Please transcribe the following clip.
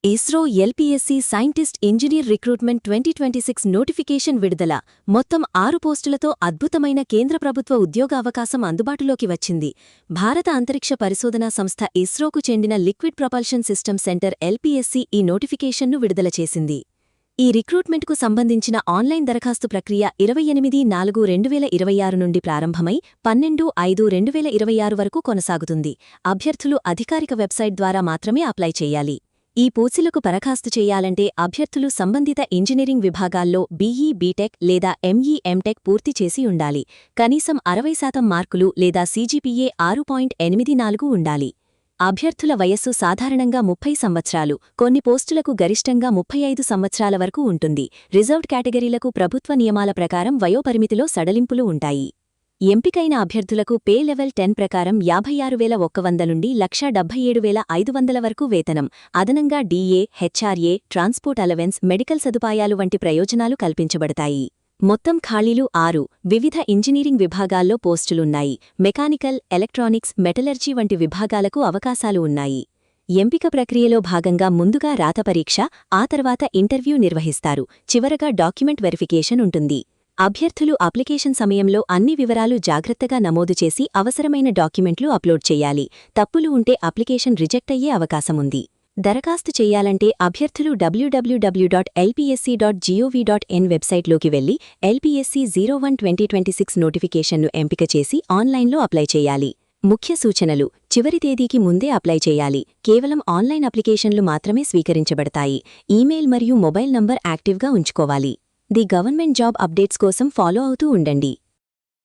ISRO LPSC scientist engineer recruitment 2026 notification విడుదల. మొత్తం 6 పోస్టులతో అద్భుతమైన కేంద్ర ప్రభుత్వ ఉద్యోగావకాశం అందుబాటులోకి వచ్చింది. భారత అంతరిక్ష పరిశోధనా సంస్థ ఇస్రోకు చెందిన లిక్విడ్ ప్రొపల్షన్ సిస్టమ్ సెంటర్ ఎల్పీఎస్సీ ఈ నోటిఫికేషన్ను విడుదల చేసింది. ఈ రిక్రూట్మెంట్కు సంబంధించిన ఆన్లైన్ దరఖాస్తు ప్రక్రియ 28/4/2026 నుండి ప్రారంభమై 12/5/2026 వరకు కొనసాగుతుంది. అభ్యర్థులు అధికారిక వెబ్సైట్ ద్వారా మాత్రమే అప్లై చేయాలి. ఈ పోస్టులకు దరఖాస్తు చేయాలంటే అభ్యర్థులు సంబంధిత ఇంజనీరింగ్ విభాగాల్లో బీఈ బీటెక్ లేదా ఎంఈ ఎంటెక్ పూర్తి చేసి ఉండాలి. కనీసం 60% మార్కులు లేదా సీజీపీఏ 6.84 ఉండాలి. అభ్యర్థుల వయస్సు సాధారణంగా 30 సంవత్సరాలు, కొన్ని పోస్టులకు గరిష్టంగా 35 సంవత్సరాల వరకు ఉంటుంది. రిజర్వ్డ్ కేటగిరీలకు ప్రభుత్వ నియమాల ప్రకారం వయోపరిమితిలో సడలింపులు ఉంటాయి. ఎంపికైన అభ్యర్థులకు పే లెవెల్ 10 ప్రకారం 56,100 నుండి 1,77,500 వరకు వేతనం, అదనంగా DA, HRA, transport allowance, medical సదుపాయాలు వంటి ప్రయోజనాలు కల్పించబడతాయి. మొత్తం ఖాళీలు 6. వివిధ ఇంజనీరింగ్ విభాగాల్లో పోస్టులున్నాయి. మెకానికల్, ఎలక్ట్రానిక్స్, మెటలర్జీ వంటి విభాగాలకు అవకాశాలు ఉన్నాయి. ఎంపిక ప్రక్రియలో భాగంగా ముందుగా రాత పరీక్ష, ఆ తర్వాత ఇంటర్వ్యూ నిర్వహిస్తారు. చివరగా డాక్యుమెంట్ వెరిఫికేషన్ ఉంటుంది. అభ్యర్థులు అప్లికేషన్ సమయంలో అన్ని వివరాలు జాగ్రత్తగా నమోదు చేసి అవసరమైన డాక్యుమెంట్లు అప్లోడ్ చేయాలి. తప్పులు ఉంటే అప్లికేషన్ రిజెక్ట్ అయ్యే అవకాశముంది. దరఖాస్తు చేయాలంటే అభ్యర్థులు www.lpsc.gov.in వెబ్సైట్లోకి వెళ్లి ఎల్పీఎస్సీ 01/2026 నోటిఫికేషన్ను ఎంపిక చేసి ఆన్లైన్లో అప్లై చేయాలి. ముఖ్య సూచనలు: చివరి తేదీకి ముందే అప్లై చేయాలి. కేవలం ఆన్లైన్ అప్లికేషన్లు మాత్రమే స్వీకరించబడతాయి. ఈమెయిల్ మరియు మొబైల్ నంబర్ యాక్టివ్గా ఉంచుకోవాలి. ది గవర్నమెంట్ జాబ్ అప్డేట్స్ కోసం ఫాలో అవుతూ ఉండండి.